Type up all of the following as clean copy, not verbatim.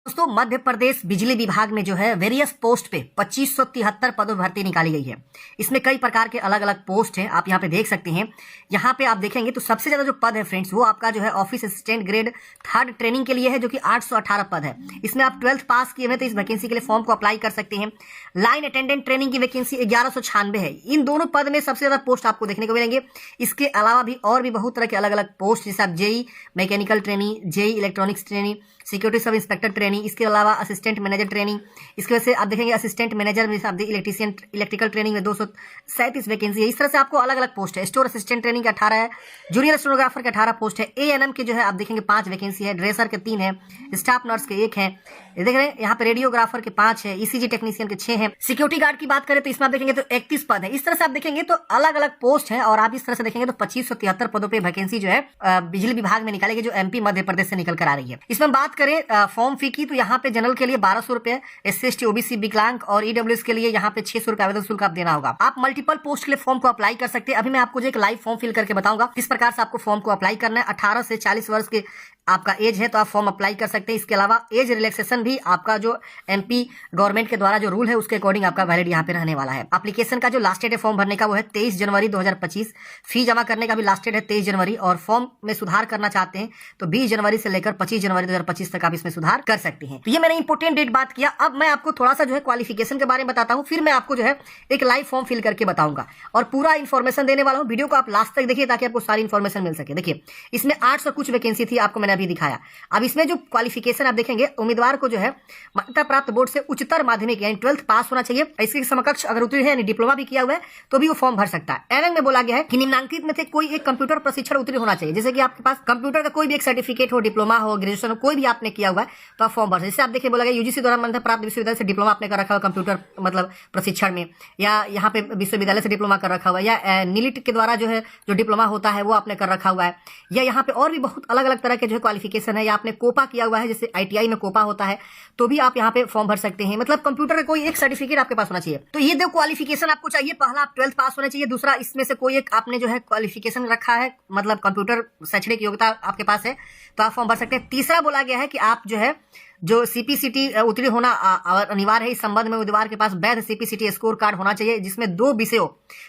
दोस्तों, मध्य प्रदेश बिजली विभाग में जो है वेरियस पोस्ट पे 2573 पदों पर भर्ती निकाली गई है। इसमें कई प्रकार के अलग अलग पोस्ट हैं, आप यहाँ पे देख सकते हैं। यहाँ पे आप देखेंगे तो सबसे ज्यादा जो पद है फ्रेंड्स, वो आपका जो है office assistant grade 3rd training के लिए है, जो कि 818 पद है। इसमें आप 12th पास किए हुए तो इस वैकेंसी के लिए फॉर्म को अप्लाई कर सकते हैं। लाइन अटेंडेंट ट्रेनिंग की वैकेंसी 1196 है। इन दोनों पद में सबसे ज्यादा पोस्ट आपको देखने को मिलेंगे। इसके अलावा भी और भी बहुत तरह के अलग अलग पोस्ट, जैसे आप JE mechanical training, JE electronics training, security sub inspector training, इसके अलावा असिस्टेंट मैनेजर ट्रेनिंग, इसकी वजह से आप देखेंगे असिस्टेंट मैनेजर में आप इलेक्ट्रिशियन इलेक्ट्रिकल ट्रेनिंग में 237 वैकेंसी है। इस तरह से आपको अलग अलग पोस्ट है। स्टोर असिस्टेंट ट्रेनिंग के 18 है, जूनियर स्टेनोग्राफर के 18 पोस्ट है, एएनएम के जो है आप देखेंगे 5 वैकेंसी है, ड्रेसर के 3 है, स्टाफ नर्स के 1 है, देख रहे हैं यहाँ पे रेडियोग्राफर के 5 है, ईसीजी टेक्नीशियन के 6 है। सिक्योरिटी गार्ड की बात करें तो इसमें आप देखेंगे तो 31 पद है। इस तरह से आप देखेंगे तो अलग अलग पोस्ट है, और आप इस तरह से देखेंगे तो 2573 पदों पे वैकेंसी जो है बिजली विभाग में निकालेगी, जो एमपी मध्य प्रदेश से निकल कर आ रही है। इसमें हम बात करें फॉर्म फी की, तो यहाँ पे जनरल के लिए 1200 रुपए, SC ST OBC विकलांग और ईडब्ल्यूएस के लिए यहाँ पे 600 रुपए आवेदन शुल्क आप देना होगा। आप मल्टीपल पोस्ट के लिए फॉर्म को अप्लाई कर सकते हैं। अभी मैं आपको जो एक लाइव फॉर्म फिल करके बताऊंगा किस प्रकार से आपको फॉर्म को अप्लाई करना है। 18 से 40 वर्ष के आपका एज है तो आप फॉर्म अप्लाई कर सकते हैं। इसके अलावा एज रिलैक्सेशन भी आपका जो एमपी गवर्नमेंट के द्वारा जो रूल है उसके अकॉर्डिंग आपका वैलिड यहाँ पे रहने वाला है। एप्लीकेशन का जो लास्ट डेट है फॉर्म भरने का वो है 23 जनवरी 2025। फी जमा करने का भी लास्ट डेट है 23 जनवरी, और फॉर्म में सुधार करना चाहते हैं तो 20 जनवरी से लेकर 25 जनवरी 2025 तक आप इसमें सुधार कर सकते हैं। तो ये मैंने इंपोर्टेंट डेट बात किया। अब मैं आपको थोड़ा सा जो है क्वालिफिकेशन के बारे में बताता हूँ, फिर मैं आपको जो है एक लाइव फॉर्म फिल करके बताऊंगा और पूरा इन्फॉर्मेशन देने वाला हूँ। वीडियो को आप लास्ट तक देखिए ताकि आपको सारी इन्फॉर्मेशन मिल सके। देखिए इसमें 800 कुछ वैकेंसी थी, आपको मैंने अभी दिखाया। अब इसमें जो क्वालिफिकेशन आप देखेंगे, उम्मीदवार को जो है मान्यता प्राप्त बोर्ड से उच्चतर माध्यमिक यानी 12th पास होना चाहिए। इसके समकक्ष अगर उत्तीर्ण है यानी डिप्लोमा भी किया हुआ है तो भी वो फॉर्म भर सकता है। एवं में बोला गया है कि निम्नांकित में से कोई एक कंप्यूटर प्रशिक्षण उत्तीर्ण होना चाहिए। जैसे कि आपके पास कंप्यूटर का कोई भी एक सर्टिफिकेट हो, डिप्लोमा हो, ग्रेजुएशन हो, कोई भी आपने किया हुआ है तो आप फॉर्म भर सकते। जैसे आप देखिए बोला गया यूजीसी द्वारा मान्यता प्राप्त विश्वविद्यालय से डिप्लोमा आपने कर रखा हुआ कंप्यूटर मतलब प्रशिक्षण में, या यहाँ पे विश्वविद्यालय से डिप्लोमा कर रखा हुआ है, या नीलिट के द्वारा जो है जो डिप्लोमा होता है वो आपने कर रखा हुआ है, या यहाँ पे और भी बहुत अलग अलग तरह के जो है क्वालिफिकेशन है, या आपने कोपा किया हुआ है, जैसे ITI में कोपा होता है तो भी आप यहाँ पे फॉर्म भर सकते हैं। मतलब कंप्यूटर का कोई एक सर्टिफिकेट आपके पास होना चाहिए। तो ये दो क्वालिफिकेशन आपको चाहिए। पहला आप 12th पास होना चाहिए, दूसरा इसमें से कोई एक आपने जो है क्वालिफिकेशन रखा है, मतलब कंप्यूटर शैक्षणिक योग्यता आपके पास है तो आप फॉर्म भर सकते हैं। तीसरा बोला गया है कि आप जो है जो CPCT उत्तीर्ण होना अनिवार्य है। इस संबंध में उम्मीदवार के पास वैध CPCT स्कोर कार्ड होना चाहिए, जिसमें 2 विषयों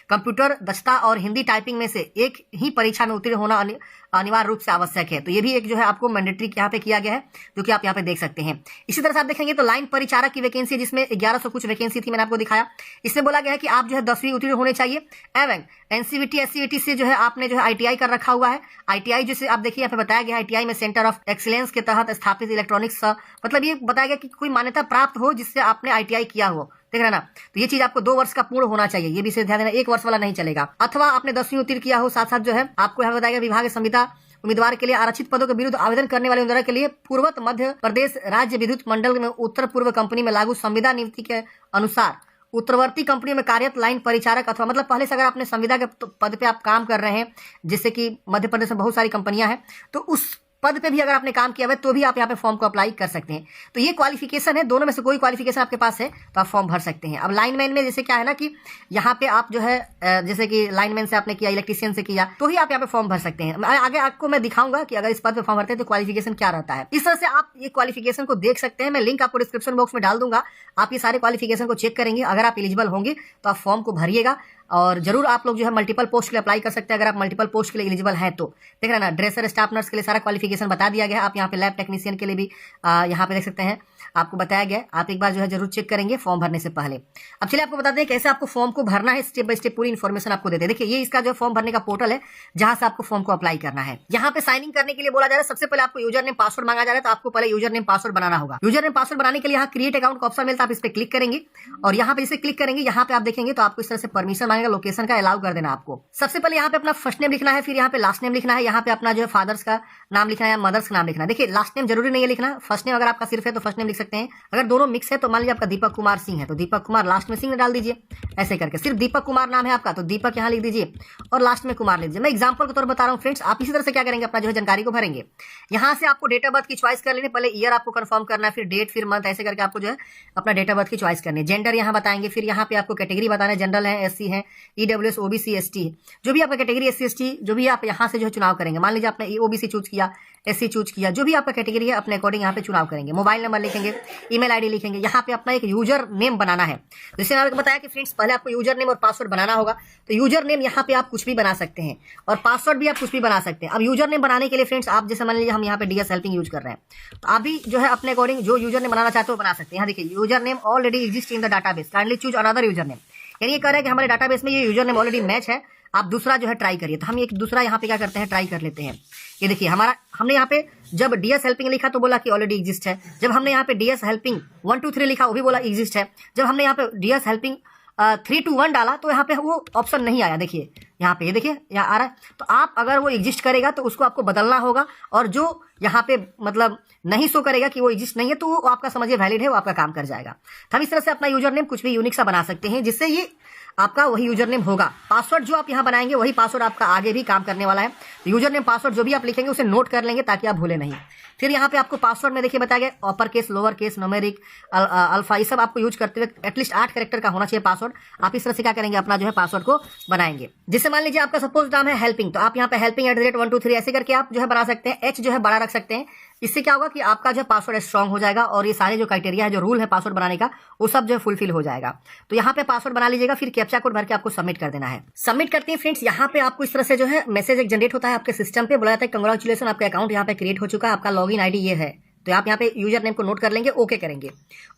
कंप्यूटर दक्षता और हिंदी टाइपिंग में से एक ही परीक्षा में उत्तीर्ण होना अनिवार्य रूप से आवश्यक है। तो ये भी एक जो है आपको मैंडेटरी यहाँ पे किया गया है, जो कि आप यहाँ पे देख सकते हैं। इसी तरह से आप देखेंगे तो लाइन परिचारक की वैकेंसी, जिसमें 1100 कुछ वैकेंसी थी, मैंने आपको दिखाया। इसमें बोला गया है कि आप जो है 10वीं उत्तीर्ण होने चाहिए एवं NCVT SCVT से जो है आपने जो है ITI कर रखा हुआ है। ITI जैसे आप देखिए यहाँ पे बताया गया है ITI में सेंटर ऑफ एक्सीलेंस के तहत स्थापित इलेक्ट्रॉनिक्स, मतलब ये बताया गया कि कोई मान्यता प्राप्त हो जिससे आपने ITI किया हो, देख रहे ना। तो ये चीज आपको 2 वर्ष का पूर्ण होना चाहिए, ये भी से ध्यान देना, 1 वर्ष वाला नहीं चलेगा। अथवा आपने 10वीं उत्तीर्ण किया हो। साथ साथ जो है आपको यहाँ बताया गया विभाग संहिता उम्मीदवार के लिए आरक्षित पदों के विरुद्ध आवेदन करने वाले उम्मीदवार के लिए पूर्वोत्तर मध्य प्रदेश राज्य विद्युत मंडल में उत्तर पूर्व कंपनी में लागू संविदा नीति के अनुसार उत्तरवर्ती कंपनियों में कार्यरत लाइन परिचारक, अथवा मतलब पहले से अगर आपने संविदा के पद पे आप काम कर रहे हैं, जैसे कि मध्य प्रदेश में बहुत सारी कंपनियां हैं, तो उस पद पे भी अगर आपने काम किया हुआ है तो भी आप यहाँ पे फॉर्म को अप्लाई कर सकते हैं। तो ये क्वालिफिकेशन है, दोनों में से कोई क्वालिफिकेशन आपके पास है तो आप फॉर्म भर सकते हैं। अब लाइनमैन में जैसे क्या है ना कि यहाँ पे आप जो है जैसे कि लाइनमैन से आपने किया, इलेक्ट्रिशियन से किया, तो ही आप यहाँ पे फॉर्म भर सकते हैं। आगे आपको मैं दिखाऊंगा कि अगर इस पद पे फॉर्म भरते हैं तो क्वालिफिकेशन क्या रहता है। इस तरह से आप ये क्वालिफिकेशन को देख सकते हैं। मैं लिंक आपको डिस्क्रिप्शन बॉक्स में डाल दूंगा, आप ये सारे क्वालिफिकेशन को चेक करेंगे। अगर आप एलिजिबल होंगे तो आप फॉर्म को भरिएगा, और जरूर आप लोग जो है मल्टीपल पोस्ट के लिए अप्लाई कर सकते हैं अगर आप मल्टीपल पोस्ट के लिए एलिजिबल हैं तो। देख रहे हैं ना, ड्रेसर स्टाफ नर्स के लिए सारा क्वालिफिकेशन बता दिया गया है। आप यहाँ पे लैब टेक्नीशियन के लिए भी यहाँ पे देख सकते हैं, आपको बताया गया है। आप एक बार जो है जरूर चेक करेंगे फॉर्म भरने से पहले। अब चलिए आपको बताते हैं कैसे आपको फॉर्म को भरना है, स्टेप बाय स्टेप पूरी इन्फॉर्मेशन आपको देते हैं। देखिए ये इसका जो फॉर्म भरने का पोर्टल है जहां से आपको फॉर्म को अप्लाई करना है। यहाँ पे साइन इन करने के लिए बोला जा रहा है, सबसे पहले आपको यूजर नेम पासवर्ड मांगा जा रहा है, तो आपको पहले यूजर नेम पासवर्ड बनाना होगा। यूजर नेम पासवर्ड बनाने के लिए यहाँ क्रिएट अकाउंट का ऑप्शन मिलता है, आप इस पर क्लिक करेंगे और यहाँ पे इसे क्लिक करेंगे, यहाँ पे आप देखेंगे तो आपको इस तरह से परमिशन मांगेगा, लोकेशन का अलाउ कर देना आपको। सबसे पहले यहाँ पे अपना फर्स्ट नेम लिखना है, फिर यहाँ पे लास्ट नेम लिखना है, यहाँ पे अपना जो है फादर्स का नाम लिखना है, मदर्स का नाम लिखना है। देखिए लास्ट नेम जरूरी नहीं है लिखना, फर्स्ट नेम अगर आपका सिर्फ है तो फर्स्ट नेम लिख सकते हैं। अगर दोनों मिक्स है तो मान लीजिए आपका दीपक कुमार सिंह है तो दीपक कुमार लास्ट में सिंह डाल दीजिए, ऐसे करके। सिर्फ दीपक कुमार नाम है आपका तो दीपक यहाँ लिख दीजिए और लास्ट में कुमार लिख दीजिए। मैं एग्जांपल के तौर पर बता रहा हूँ फ्रेंड्स। आप इसी तरह से क्या करेंगे, अपना जो है जानकारी को भरेंगे। यहाँ से आपको डेट ऑफ बर्थ की चॉइस कर लेनी, पहले ईयर आपको कंफर्म करना है, फिर डेट, फिर मंथ, ऐसे करके आपको जो है अपना डेट ऑफ बर्थ की चॉइस करनी है। जेंडर यहाँ बताएंगे, फिर यहाँ पे आपको कैटेगरी बताना है, जनरल है, SC है, हैं, EWS, OBC, ST, जो भी आपका कैटेगरी SC ST जो भी आप यहाँ से जो है चुनाव करेंगे। मान लीजिए आपने OBC चूज किया, SC चूज किया, जो भी आपका कैटेगरी है अपने अकॉर्डिंग यहाँ पे चुनाव करेंगे। मोबाइल नंबर लिखेंगे, ईमेल आईडी लिखेंगे, यहाँ पे अपना एक यूजर नेम बनाना है। जैसे मैंने बताया कि फ्रेंड्स पहले आपको यूजर नेम और पासवर्ड बनाना होगा, तो यूजर नेम यहाँ पे आप कुछ भी बना सकते हैं और पासवर्ड भी आप कुछ भी बना सकते हैं। अब यूजर नेम बनाने के लिए फ्रेंड्स आप जैसे मान लीजिए हम यहाँ पे DS हेल्पिंग यूज कर रहे हैं, तो आप भी जो है अपने अकॉर्डिंग जो यूजर नेम बनाना चाहते हो बना सकते हैं। यहाँ देखिए user name already exist in the database, kindly choose another user name. यानी ये कह रहा है कि हमारे डाटाबेस में ये यूजर नेम ऑलरेडी मैच है, आप दूसरा जो है ट्राई करिए। तो हम एक दूसरा यहाँ पे क्या करते हैं, ट्राई कर लेते हैं। ये देखिए हमने यहाँ पे जब DS हेल्पिंग लिखा तो बोला कि ऑलरेडी एग्जिस्ट है। जब हमने यहाँ पे DS हेल्पिंग 1 2 3 लिखा वो भी बोला एग्जिस्ट है। जब हमने यहाँ पे DS हेल्पिंग 3 2 1 डाला तो यहाँ पे वो ऑप्शन नहीं आया। देखिए यहाँ पे, ये देखिए यहाँ आ रहा है। तो आप अगर वो एग्जिस्ट करेगा तो उसको आपको बदलना होगा, और जो यहाँ पे मतलब नहीं शो करेगा कि वो एग्जिस्ट नहीं है तो वो आपका समझिए वैलिड है, वो आपका काम कर जाएगा। तो हम इस तरह से अपना यूजर नेम कुछ भी यूनिक सा बना सकते हैं, जिससे ये आपका वही यूजर नेम होगा। पासवर्ड जो आप यहाँ बनाएंगे वही पासवर्ड आपका आगे भी काम करने वाला है। तो यूजर नेम पासवर्ड जो भी आप लिखेंगे उसे नोट कर लेंगे ताकि आप भूले नहीं। फिर यहाँ पे आपको पासवर्ड में देखिए बताया गया upper case, lower case, numeric, alpha, ये सब आपको यूज करते हुए एटलीस्ट 8 कैरेक्टर का होना चाहिए पासवर्ड। आप इस तरह से क्या करेंगे, अपना जो है पासवर्ड को बनाएंगे। जैसे मान लीजिए आपका सपोज नाम है हेल्पिंग, तो आप यहाँ पे हेल्पिंग @1 2 3 ऐसे करके आप जो है बना सकते हैं। H जो है बड़ा रख सकते हैं। इससे क्या होगा कि आपका जो पासवर्ड स्ट्रांग हो जाएगा और ये सारे जो क्राइटेरिया है, जो रूल है पासवर्ड बनाने का, वो सब जो है फुलफिल हो जाएगा। तो यहाँ पे पासवर्ड बना लीजिएगा, फिर कैप्चा कोड भर के आपको सबमिट कर देना है। सबमिट करते हैं फ्रेंड्स, यहाँ पे आपको इस तरह से जो है मैसेज एक जनरेट होता है आपके सिस्टम पे, बोला जाता है कंग्रेचुलेसन, आपका अकाउंट यहाँ पे क्रिएट हो चुका है, आपका लॉगिन आईडी ये है। तो आप यहाँ पे यूजर नेम को नोट कर लेंगे, ओके करेंगे।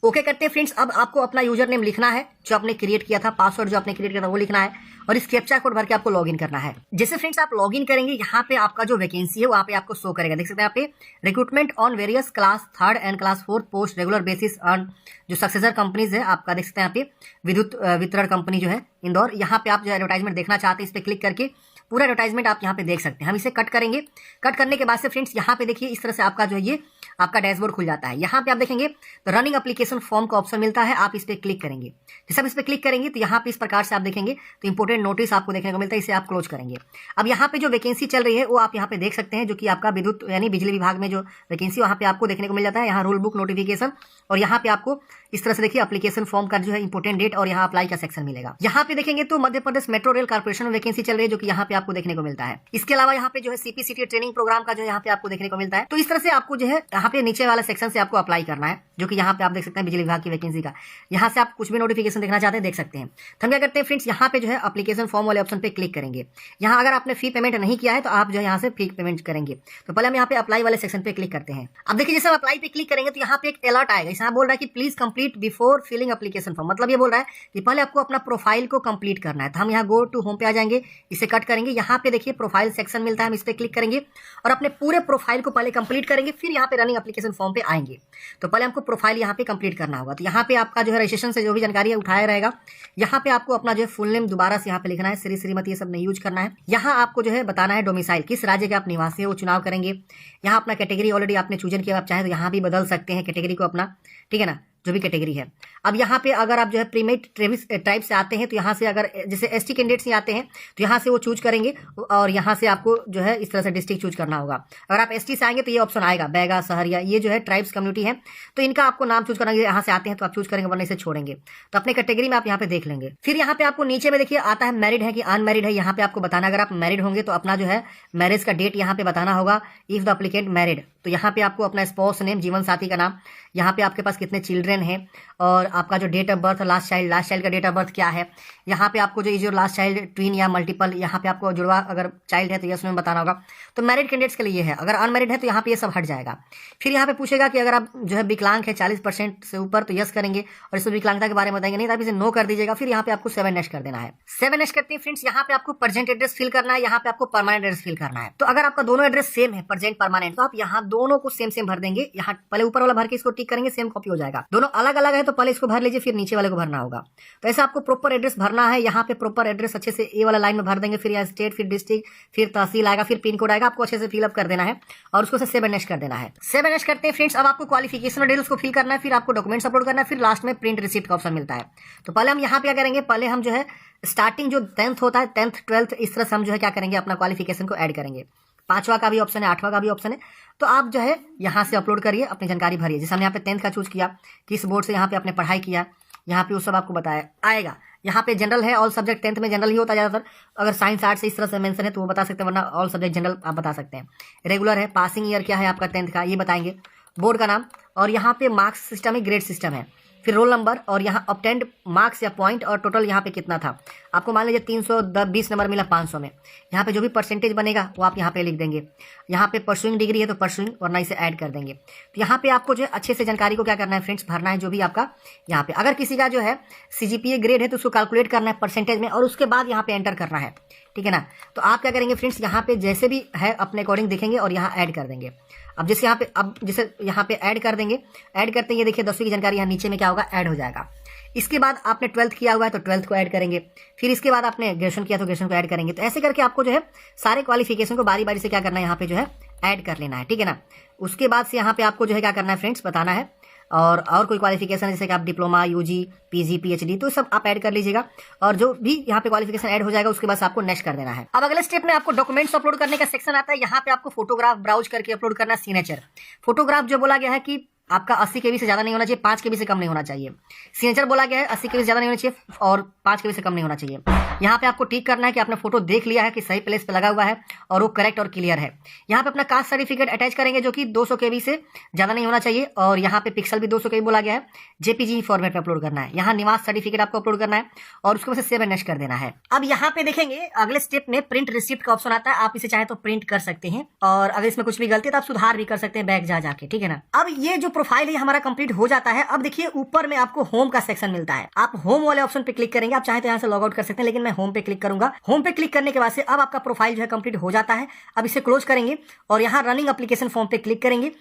ओके करते हैं फ्रेंड्स। अब आपको अपना यूजर नेम लिखना है जो आपने क्रिएट किया था, पासवर्ड जो आपने क्रिएट किया था वो लिखना है, और इस कैप्चा कोड भर के आपको लॉगिन करना है। जैसे फ्रेंड्स आप लॉगिन करेंगे, यहाँ पे आपका जो वैकेंसी है वहाँ पे आपको शो करेगा। देख सकते हैं यहाँ पे recruitment on various class 3rd and class 4th post regular basis on जो सक्सेसर कंपनीज है आपका, देख सकते हैं यहाँ पे विद्युत वितरण कंपनी जो है इंदौर। यहाँ पे आप जो एडवर्टाइजमेंट देखना चाहते हैं, इस पर क्लिक करके पूरा एडवर्टाइजमेंट आप यहाँ पे देख सकते हैं। हम इसे कट करेंगे। कट करने के बाद से फ्रेंड्स यहाँ पे देखिए इस तरह से आपका जो है ये आपका डैशबोर्ड खुल जाता है। यहाँ पे आप देखेंगे तो रनिंग एप्लीकेशन फॉर्म का ऑप्शन मिलता है, आप इस पे क्लिक करेंगे। जैसे आप इस पे क्लिक करेंगे तो यहाँ पे इस प्रकार से आप देखेंगे तो इंपोर्टेंट नोटिस आपको देखने को मिलता है, इसे आप क्लोज करेंगे। अब यहाँ पे जो वैकेंसी चल रही है वो आप यहाँ पे देख सकते हैं, जो कि आपका विद्युत यानी बिजली विभाग में जो वैकेंसी वहाँ पे आपको देखने को मिल जाता है। यहाँ रूल बुक नोटिफिकेशन, और यहाँ पे आपको इस तरह से देखिए एप्लीकेशन फॉर्म का जो है इंपोर्टेंट डेट और यहाँ अप्लाई का सेक्शन मिलेगा। यहाँ पे देखेंगे तो Madhya Pradesh metro rail corporation में वैकेंसी चल रही है, जो कि यहाँ पे आपको देखने को मिलता है। इसके अलावा यहाँ पे जो है CPCT ट्रेनिंग प्रोग्राम का जो यहाँ पे आपको देखने को मिलता है। तो इस तरह से आपको जो है यहाँ पे नीचे वाला सेक्शन से आपको अप्लाई करना है, जो कि यहाँ पे आप देख सकते हैं बिजली विभाग की वैकेंसी का। यहाँ से आप कुछ भी नोटिफिकेशन देखना चाहते हैं देख सकते हैं। तो हम क्या करते हैं फ्रेंड्स, यहाँ पे जो है एप्लीकेशन फॉर्म वाले ऑप्शन पे क्लिक करेंगे। यहाँ अगर आपने फी पेमेंट नहीं किया है तो आप जो है यहाँ से फी पेमेंट करेंगे। तो पहले हम यहाँ पे अप्लाई वाले सेक्शन पे क्लिक करते हैं। अब देखिए जैसे हम अप्लाई पे क्लिक करेंगे तो यहाँ पे एक अलर्ट आएगा। यहाँ बोल रहा है कि please complete before filling application form, मतलब ये बोल रहा है कि पहले आपको अपना प्रोफाइल को कंप्लीट करना है। तो हम यहाँ गो टू होम पे आ जाएंगे, इसे कट करेंगे। यहाँ पे देखिए प्रोफाइल सेक्शन मिलता है, हम इस पे क्लिक करेंगे और अपने पूरे प्रोफाइल को पहले कंप्लीट करेंगे, फिर यहाँ पे रनिंग एप्लीकेशन फॉर्म पे आएंगे। तो पहले हमको प्रोफाइल यहाँ पे कंप्लीट करना होगा। तो यहाँ पे आपका जो है रजिस्ट्रेशन से जो भी जानकारी है उठाया रहेगा। यहाँ पे आपको अपना जो है फुल नेम दोबारा से यहाँ पे लिखना है, श्री श्रीमती ये सब नहीं यूज करना है। यहाँ आपको जो है बताना है डोमिसाइल, किस राज्य के आप निवासी है वो चुनाव करेंगे। यहाँ अपना कैटेगरी ऑलरेडी आपने चूजन किया, आप चाहे तो यहाँ भी बदल सकते हैं कैटेगरी को अपना, ठीक है ना, जो भी कैटेगरी है। अब यहाँ पे अगर आप जो है प्रीमेट ट्राइब से आते हैं तो यहाँ से अगर जैसे ST कैंडिडेट से आते हैं तो यहाँ से वो चूज करेंगे, और यहाँ से आपको जो है इस तरह से डिस्ट्रिक्ट चूज करना होगा। अगर आप ST से आएंगे तो ये ऑप्शन आएगा बैगा, सहरिया, ये जो है ट्राइब्स कम्युनिटी है, तो इनका आपको नाम चूज करना है। यहाँ से आते हैं तो आप चूज करेंगे, वरना इसे छोड़ेंगे। तो अपने कैटेगरी में आप यहाँ पे देख लेंगे। फिर यहाँ पे आपको नीचे में देखिए आता है मैरिड है कि अनमैरिड है। यहाँ पे आपको बताना, अगर आप मैरिड होंगे तो अपना जो है मैरिज का डेट यहाँ पे बताना होगा। इफ द एप्लीकेंट मैरिड, तो यहाँ पे आपको अपना स्पाउस नेम, जीवन साथी का नाम, यहाँ पे आपके पास कितने चिल्ड्रेन हैं, और आपका जो date of birth, last child का डेट ऑफ बर्थ क्या है। यहाँ पे आपको जो is your last child twin या मल्टीपल, यहाँ पे आपको जुड़वा अगर चाइल्ड है तो यस में बताना होगा। तो मैरिड कैंडिडेट्स के लिए है, अगर अनमैरिड है तो यहाँ पे ये सब हट जाएगा। फिर यहाँ पे पूछेगा कि अगर आप जो है विकलांग है 40% से ऊपर तो यस करेंगे, और इसमें विकलांगता के बारे में बताएंगे, नहीं तो आप इसे नो कर दीजिएगा। फिर यहाँ पे आपको 7 कर देना है। 7 करते हैं फ्रेंड्स। यहाँ पे आपको प्रेजेंट एड्रेस फिल करना है, यहाँ पे आपको परमानेंट एड्रेस फिल करना है। तो अगर आपका दोनों एड्रेस सेम है, प्रेजेंट परमानेंट, तो आप यहाँ दोनों को सेम भर देंगे। यहाँ पहले ऊपर वाला भर के इसको टिक करेंगे, सेम कॉपी हो जाएगा। दोनों अलग अलग है तो पहले इसको भर लीजिए, फिर नीचे वाले को भरना होगा। तो ऐसे आपको प्रॉपर एड्रेस भरना है। यहाँ पे प्रॉपर एड्रेस अच्छे से ए वाला लाइन में भर देंगे, फिर यहाँ स्टेट, फिर डिस्ट्रिक्ट, फिर तहसील आएगा, फिर पिन कोड आएगा, आपको अच्छे से फिलअप कर देना है और उसको 7 कर देना है। 7 करते हैं फ्रेंड्स। अब आपको क्वालिफिकेशन और डिटेल्स को फिल करना है, फिर आपको डॉक्यूमेंट्स अपलोड करना है, फिर लास्ट में प्रिंट रिसिप्ट का ऑप्शन मिलता है। तो पहले हम यहाँ पे क्या करेंगे, पहले हम जो है स्टार्टिंग जो 10th होता है, 10th 12th इस तरह से हम जो है क्या करेंगे, अपना क्वालिफिकेशन को ऐड करेंगे। 5वां का भी ऑप्शन है, 8वां का भी ऑप्शन है। तो आप जो है यहाँ से अपलोड करिए, अपनी जानकारी भरिए। जैसे हमने यहाँ पे 10th का चूज किया, किस बोर्ड से यहाँ पे आपने पढ़ाई किया, यहाँ पे वो सब आपको बताया आएगा। यहाँ पे जनरल है, ऑल सब्जेक्ट 10th में जनरल ही होता है ज़्यादातर। अगर साइंस आर्ट्स इस तरह से मेंशन है तो वो बता सकते हैं, वरना ऑल सब्जेक्ट जनरल आप बता सकते हैं। रेगुलर है, पासिंग ईयर क्या है आपका 10th का ये बताएंगे, बोर्ड का नाम, और यहाँ पे मार्क्स सिस्टम है, ग्रेड सिस्टम है, फिर रोल नंबर, और यहाँ ऑब्टेंड मार्क्स या पॉइंट, और टोटल यहाँ पे कितना था आपको। मान लीजिए 320 नंबर मिला 500 में, यहाँ पे जो भी परसेंटेज बनेगा वो आप यहाँ पे लिख देंगे। यहाँ पे परसुइंग डिग्री है तो परसुइंग, वरना इसे ऐड कर देंगे। तो यहाँ पे आपको जो है अच्छे से जानकारी को क्या करना है फ्रेंड्स, भरना है जो भी आपका यहाँ पे। अगर किसी का जो है CGPA ग्रेड है तो उसको कैलकुलेट करना है परसेंटेज में, और उसके बाद यहाँ पे एंटर करना है, ठीक है ना। तो आप क्या करेंगे फ्रेंड्स, यहाँ पे जैसे भी है अपने अकॉर्डिंग देखेंगे और यहाँ ऐड कर देंगे। अब जैसे यहाँ पे, अब जैसे यहाँ पे ऐड कर देंगे, ऐड करते हैं, ये देखिए 10वीं की जानकारी यहाँ नीचे में क्या होगा, ऐड हो जाएगा। इसके बाद आपने 12th किया हुआ है तो 12th को ऐड करेंगे, फिर इसके बाद आपने ग्रेजुएशन किया तो ग्रेजुएशन को ऐड करेंगे। तो ऐसे करके आपको जो है सारे क्वालिफिकेशन को बारी बारी से क्या करना है, यहाँ पे जो है ऐड कर लेना है, ठीक है ना। उसके बाद से यहाँ पे आपको जो है क्या करना है फ्रेंड्स, बताना है। और कोई क्वालिफिकेशन जैसे कि आप डिप्लोमा, UG, PG, PhD तो सब आप ऐड कर लीजिएगा, और जो भी यहाँ पे क्वालिफिकेशन ऐड हो जाएगा उसके बाद आपको नेक्स्ट कर देना है। अब अगले स्टेप में आपको डॉक्यूमेंट्स अपलोड करने का सेक्शन आता है। यहाँ पे आपको फोटोग्राफ ब्राउज करके अपलोड करना, सिग्नेचर। फोटोग्राफ जो बोला गया है कि आपका 80 KB से ज्यादा नहीं होना चाहिए, 5 KB से कम नहीं होना चाहिए। सिग्नेचर बोला गया है 80 KB से ज्यादा नहीं होना चाहिए और 5 KB से कम नहीं होना चाहिए। यहाँ पे आपको टिक करना है कि आपने फोटो देख लिया है कि सही प्लेस पे लगा हुआ है और वो करेक्ट और क्लियर है। यहाँ पे अपना कास्ट सर्टिफिकेट अटैच करेंगे जो कि 200 KB से ज्यादा नहीं होना चाहिए, और यहाँ पे पिक्सल भी 200 KB बोला गया है। JPG फॉर्मेट में अपलोड करना है। यहाँ निवास सर्टिफिकेट आपको अपलोड करना है और उसको सेव एंड नेक्स्ट कर देना है। अब यहाँ पे देखेंगे अगले स्टेप में प्रिंट रिसिप्ट का ऑप्शन आता है। आप इसे चाहे तो प्रिंट कर सकते हैं, और अगर इसमें कुछ भी गलती है तो आप सुधार भी कर सकते हैं बैक जाके, ठीक है ना। अब ये जो प्रोफाइल है हमारा कंप्लीट हो जाता है। अब देखिए ऊपर में आपको होम का सेक्शन मिलता है। आप होम वाले ऑप्शन पे क्लिक करेंगे। आप चाहे तो यहाँ से लॉग आउट कर सकते हैं, लेकिन मैं होम पे क्लिक करूंगा। होम पे क्लिक करने के बाद से अब आपका प्रोफाइल जो है कंप्लीट हो जाता है। अब इसे क्लोज करेंगे और यहाँ रनिंग एप्लीकेशन फॉर्म पे क्लिक करेंगे।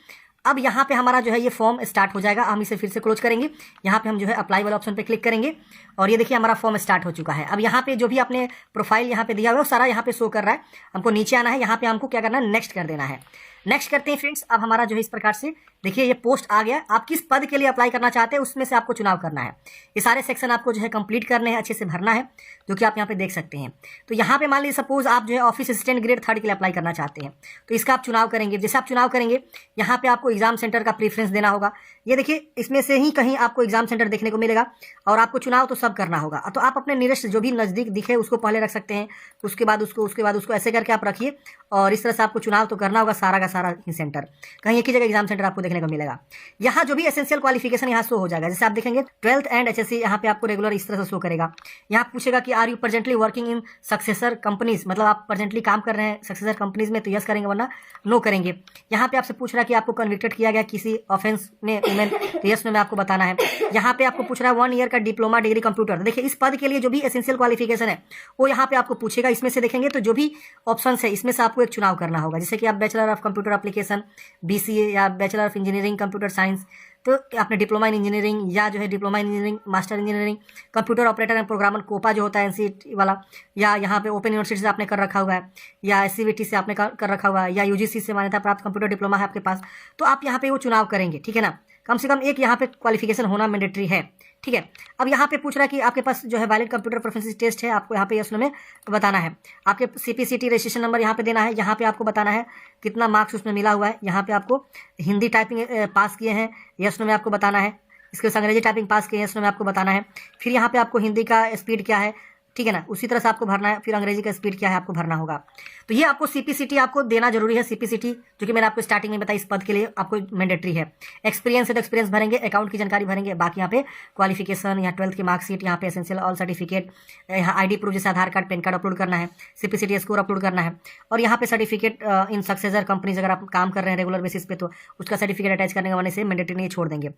अब यहाँ पे हमारा जो है ये फॉर्म स्टार्ट हो जाएगा। हम इसे फिर से क्लोज करेंगे। यहाँ पे हम जो है अप्लाई वाला ऑप्शन पे क्लिक करेंगे और ये देखिए हमारा फॉर्म स्टार्ट हो चुका है। अब यहाँ पे जो भी आपने प्रोफाइल यहाँ पे दिया हुआ है वो सारा यहाँ पे शो कर रहा है। हमको नीचे आना है, यहाँ पे हमको क्या करना है, नेक्स्ट कर देना है। नेक्स्ट करते हैं फ्रेंड्स। अब हमारा जो है इस प्रकार से देखिए ये पोस्ट आ गया। आप किस पद के लिए अप्लाई करना चाहते हैं उसमें से आपको चुनाव करना है। ये सारे सेक्शन आपको जो है कंप्लीट करने हैं, अच्छे से भरना है, जो कि आप यहाँ पे देख सकते हैं। तो यहाँ पे मान लीजिए सपोज आप जो है ऑफिस असिस्टेंट ग्रेड 3 के लिए अप्लाई करना चाहते हैं, तो इसका आप चुनाव करेंगे। जैसे आप चुनाव करेंगे यहाँ पे आपको एग्जाम सेंटर का प्रीफरेंस देना होगा। ये देखिए इसमें से ही कहीं आपको एग्जाम सेंटर देखने को मिलेगा और आपको चुनाव तो सब करना होगा। तो आप अपने नियरेस्ट जो भी नजदीक दिखे उसको पहले रख सकते हैं, उसके बाद उसको ऐसे करके आप रखिए और इस तरह से आपको चुनाव तो करना होगा सारा का सारा सेंटर। कहीं एक ही जगह एग्जाम सेंटर आपको देखने को मिलेगा। यहाँ जो भी एसेंशियल क्वालिफिकेशन यहाँ शो हो जाएगा। जैसे आप देखेंगे 12th एंड HSC यहाँ पे आपको रेगुलर इस तरह से शो करेगा। यहाँ पूछेगा कि are you presently working in successor companies, मतलब आप प्रेजेंटली काम कर रहे हैं सक्सेसर कंपनीज में, तो यस करेंगे वरना नो करेंगे। यहाँ पे आपसे पूछ रहा है कि आपको कन्विक्टेड किया गया किसी ऑफेंस में वुमेन, तो यस में आपको बताना है। यहाँ पे आपको पूछ रहा है 1 ईयर का डिप्लोमा डिग्री कंप्यूटर। देखिए इस पद के लिए जो भी एसेंशियल क्वालिफिकेशन है वो यहाँ पे आपको पूछेगा। इसमें से देखेंगे तो जो भी ऑप्शन है इसमें से आपको एक चुनाव करना होगा। जैसे कि आप bachelor of computer application BCA या bachelor of engineering computer science, तो आपने डिप्लोमा इन इंजीनियरिंग या जो है diploma in engineering master engineering computer operator and programmer COPA जो होता है NCT वाला, या यहाँ पे ओपन यूनिवर्सिटी से आपने कर रखा हुआ है, या SCVT से आपने कर रखा हुआ है, या UGC से मान्यता प्राप्त कंप्यूटर डिप्लोमा है आपके पास, तो आप यहाँ पे वो चुनाव करेंगे, ठीक है ना। कम से कम एक यहाँ पे क्वालिफिकेशन होना मैंडेटरी है, ठीक है। अब यहाँ पे पूछ रहा है कि आपके पास जो है वैलिड कंप्यूटर प्रोफिशिएंसी टेस्ट है, आपको यहाँ पे यस में बताना है। आपके CPCT रजिस्ट्रेशन नंबर यहाँ पे देना है। यहाँ पे आपको बताना है कितना मार्क्स उसमें मिला हुआ है। यहाँ पे आपको हिंदी टाइपिंग पास किए हैं, यस में आपको बताना है। इसके बाद अंग्रेजी टाइपिंग पास किए हैं, यस में आपको बताना है। फिर यहाँ पे आपको हिंदी का स्पीड क्या है, ठीक है ना, उसी तरह से आपको भरना है। फिर अंग्रेजी का स्पीड क्या है आपको भरना होगा। तो ये आपको CPCT आपको देना जरूरी है। CPCT जो कि मैंने आपको स्टार्टिंग में बताया इस पद के लिए आपको मैंडेटरी है। एक्सपीरियंस है तो एक्सपीरियंस भरेंगे, अकाउंट की जानकारी भरेंगे, बाकी यहाँ पे क्वालिफिकेशन, यहाँ 12th की मार्कशीट, यहाँ पे एसेंशियल ऑल सर्टिफिकेट, यहाँ ID प्रूफ जैसे आधार कार्ड पैन कार्ड अपलोड करना है, CPCT स्कोर अपलोड करना है, और यहाँ पे सर्टिफिकेट इन सक्सेसर कंपनीज अगर आप काम कर रहे हैं रेगुलर बेसिस पे तो उसका सर्टिफिकेट अटैच करने के वजह से मैंडेटरी नहीं छोड़ देंगे।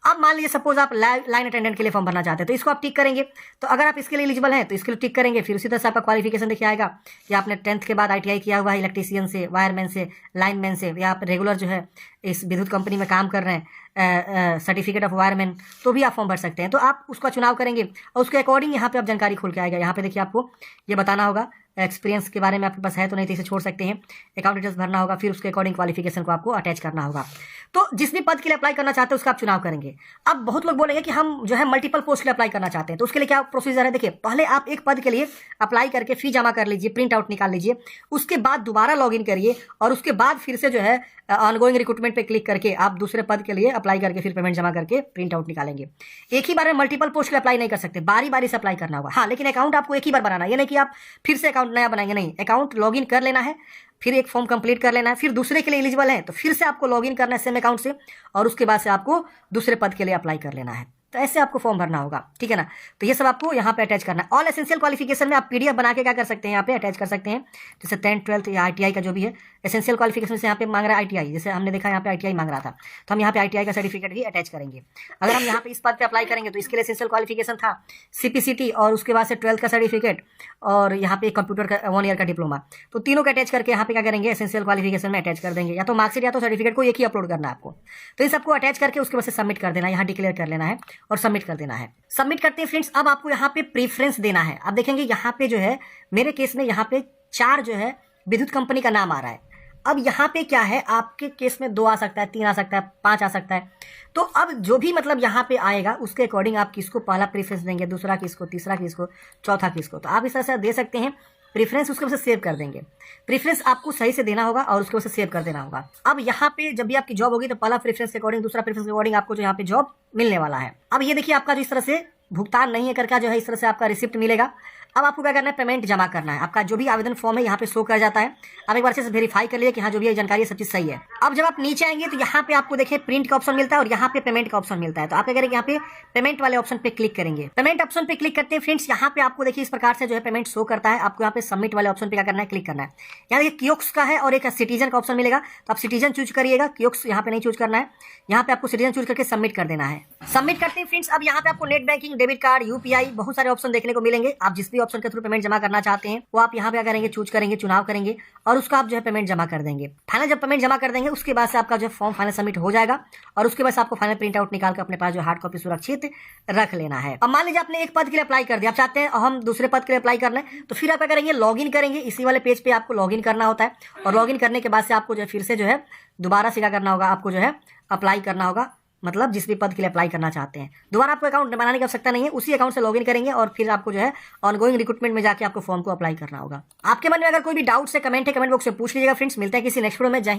अब मान लीजिए सपोज आप लाइन अटेंडेंट के लिए फॉर्म भरना चाहते हैं तो इसको आप टिक करेंगे। तो अगर आप इसके लिए एलिजिबल हैं तो इसके लिए टिक करेंगे। फिर उसी तरह से आपका क्वालिफिकेशन देखिए आएगा कि आपने 10th के बाद ITI किया हुआ है इलेक्ट्रीशियन से, वायरमैन से, लाइनमैन से, या आप रेगुलर जो है इस विद्युत कंपनी में काम कर रहे हैं, सर्टिफिकेट ऑफ वायरमैन, तो भी आप फॉर्म भर सकते हैं। तो आप उसका चुनाव करेंगे और उसके अकॉर्डिंग यहाँ पे आप जानकारी खोल के आएगा। यहाँ पे देखिए आपको ये बताना होगा एक्सपीरियंस के बारे में आपके पास है तो नहीं तो इसे छोड़ सकते हैं। अकाउंट डिटेल्स भरना होगा, फिर उसके अकॉर्डिंग क्वालिफिकेशन को आपको अटैच करना होगा। तो जिस भी पद के लिए अप्लाई करना चाहते हैं उसका आप चुनाव करेंगे। अब बहुत लोग बोलेंगे कि हम जो है मल्टीपल पोस्ट के लिए अप्लाई करना चाहते हैं, तो उसके लिए क्या प्रोसीजर है। देखिए, पहले आप एक पद के लिए अप्लाई करके फी जमा कर लीजिए, प्रिंट आउट निकाल लीजिए, उसके बाद दोबारा लॉगिन करिए और उसके बाद फिर से जो है ऑनगोइंग रिक्रूटमेंट पे क्लिक करके आप दूसरे पद के लिए अप्लाई करके फिर पेमेंट जमा करके प्रिंट आउट निकालेंगे। एक ही बार में मल्टीपल पोस्ट के लिए अप्लाई नहीं कर सकते, बारी बारी से अप्लाई करना होगा। हाँ, लेकिन अकाउंट आपको एक ही बार बनाना है, ये नहीं कि आप फिर से अकाउंट नया बनाएंगे, नहीं। अकाउंट लॉगिन कर लेना है, फिर एक फॉर्म कंप्लीट कर लेना है, फिर दूसरे के लिए एलिजिबल है तो फिर से आपको लॉगिन करना है सेम अकाउंट से और उसके बाद से आपको दूसरे पद के लिए अप्लाई कर लेना है। तो ऐसे आपको फॉर्म भरना होगा, ठीक है ना। तो ये सब आपको यहाँ पे अटैच करना है। ऑल एसेंशियल क्वालिफिकेशन में आप पीडीएफ बना के क्या कर सकते हैं, यहाँ पे अटैच कर सकते हैं। जैसे 10th 12th या ITI का जो भी है एसेंशियल क्वालिफिकेशन से यहाँ पे मांग रहा है ITI, जैसे हमने देखा यहाँ पे ITI मांग रहा था, तो हम यहाँ पे ITI का सर्टिफिकेट भी अटैच करेंगे। अगर हम यहाँ पे इस पद पे अप्लाई करेंगे तो इसके लिए एसेंशियल क्वालिफिकेशन था CPCT और उसके बाद से 12th का सर्टिफिकेट और यहाँ पे कंप्यूटर का 1 ईयर का डिप्लोमा, तो तीनों का अटैच करके यहाँ पे क्या करेंगे, एसेंशियल क्वालिफिकेशन में अटैच कर देंगे। या तो मार्कशीट या तो सर्टिफिकेट को एक ही अपलोड करना है आपको। तो इन सबको अटैच करके उसके बाद से सबमिट कर देना है, यहाँ डिक्लेयर कर लेना है और सबमिट कर देना है। सबमिट करते हैं फ्रेंड्स। अब आपको यहाँ पे प्रेफरेंस देना है। आप देखेंगे यहाँ पे जो है मेरे केस में यहाँ पे 4 जो है विद्युत कंपनी का नाम आ रहा है। अब यहाँ पे क्या है, आपके केस में 2 आ सकता है, 3 आ सकता है, 5 आ सकता है। तो अब जो भी मतलब यहाँ पे आएगा उसके अकॉर्डिंग आप किसको पहला प्रेफरेंस देंगे, दूसरा किसको, तीसरा किसको, चौथा किसको। तो आप इस तरह से दे सकते हैं प्रेफरेंस, उसके वजह से सेव कर देंगे। प्रेफरेंस आपको सही से देना होगा और उसके वजह से सेव कर देना होगा। अब यहाँ पे जब भी आपकी जॉब होगी तो पहला प्रेफरेंस के अकॉर्डिंग, दूसरा प्रेफरेंस के अकॉर्डिंग आपको जो यहाँ पे जॉब मिलने वाला है। अब ये देखिए आपका जो इस तरह से भुगतान नहीं है करके जो है इस तरह से आपका रिसिप्ट मिलेगा। अब आपको क्या करना है, पेमेंट जमा करना है। आपका जो भी आवेदन फॉर्म है यहाँ पे शो कर जाता है। आप एक बार अच्छे से वेरीफाई कर लीजिए कि हाँ जो भी जानकारी है सब चीज सही है। अब जब आप नीचे आएंगे तो यहाँ पे आपको देखिए प्रिंट का ऑप्शन मिलता है और यहाँ पे पेमेंट का ऑप्शन मिलता है। तो आप क्या करेंगे, यहाँ पे पेमेंट वाले ऑप्शन पे क्लिक करेंगे। पेमेंट ऑप्शन पे क्लिक करते हैं फ्रेंड्स, यहाँ पे आपको देखिए इस प्रकार से जो है पेमेंट शो करता है। आपको यहाँ पे सबमिट वाले ऑप्शन पे क्या करना है, क्लिक करना है। यहाँ देखिए कियोस्क का है और एक सिटीजन का ऑप्शन मिलेगा, तो आप सिटीजन चूज करिएगा, कियोस्क यहाँ पे नहीं चूज करना है। यहाँ पे आपको सिटीजन चूज करके सबमिट कर देना है। सबमिट करते हैं फ्रेंड्स। अब यहाँ पे आपको net banking, debit card, UPI बहुत सारे ऑप्शन देखने को मिलेंगे। आप जिस भी ऑप्शन के थ्रू पेमेंट जमा करना चाहते हैं वो आप यहाँ पे क्या करेंगे, चूज करेंगे, चुनाव करेंगे और उसका आप जो है पेमेंट जमा कर देंगे। फाइनल जब पेमेंट जमा कर देंगे उसके बाद से आपका जो फॉर्म फाइनल सबमिट हो जाएगा और उसके बाद से आपको फाइनल प्रिंट आउट निकाल कर अपने पास जो हार्ड कॉपी सुरक्षित रख लेना है। अब मान लीजिए आपने एक पद के लिए अप्लाई कर दिया, आप चाहते हैं हम दूसरे पद के लिए अप्लाई करना है, तो फिर आप क्या करेंगे, लॉगिन करेंगे। इसी वाले पेज पे आपको लॉगिन करना होता है और लॉगिन करने के बाद से आपको जो है फिर से जो है दोबारा से क्या करना होगा, आपको जो है अप्लाई करना होगा। मतलब जिस भी पद के लिए अप्लाई करना चाहते हैं, दोबारा आपको अकाउंट बनाने की आवश्यकता नहीं है, उसी अकाउंट से लॉगिन करेंगे और फिर आपको जो है ऑनगोइंग रिक्रूटमेंट में जाके आपको फॉर्म को अप्लाई करना होगा। आपके मन में अगर कोई भी डाउट है, कमेंट बॉक्स में पूछ लीजिएगा फ्रेंड्स। मिलते हैं किसी नेक्स्ट वीडियो में। जय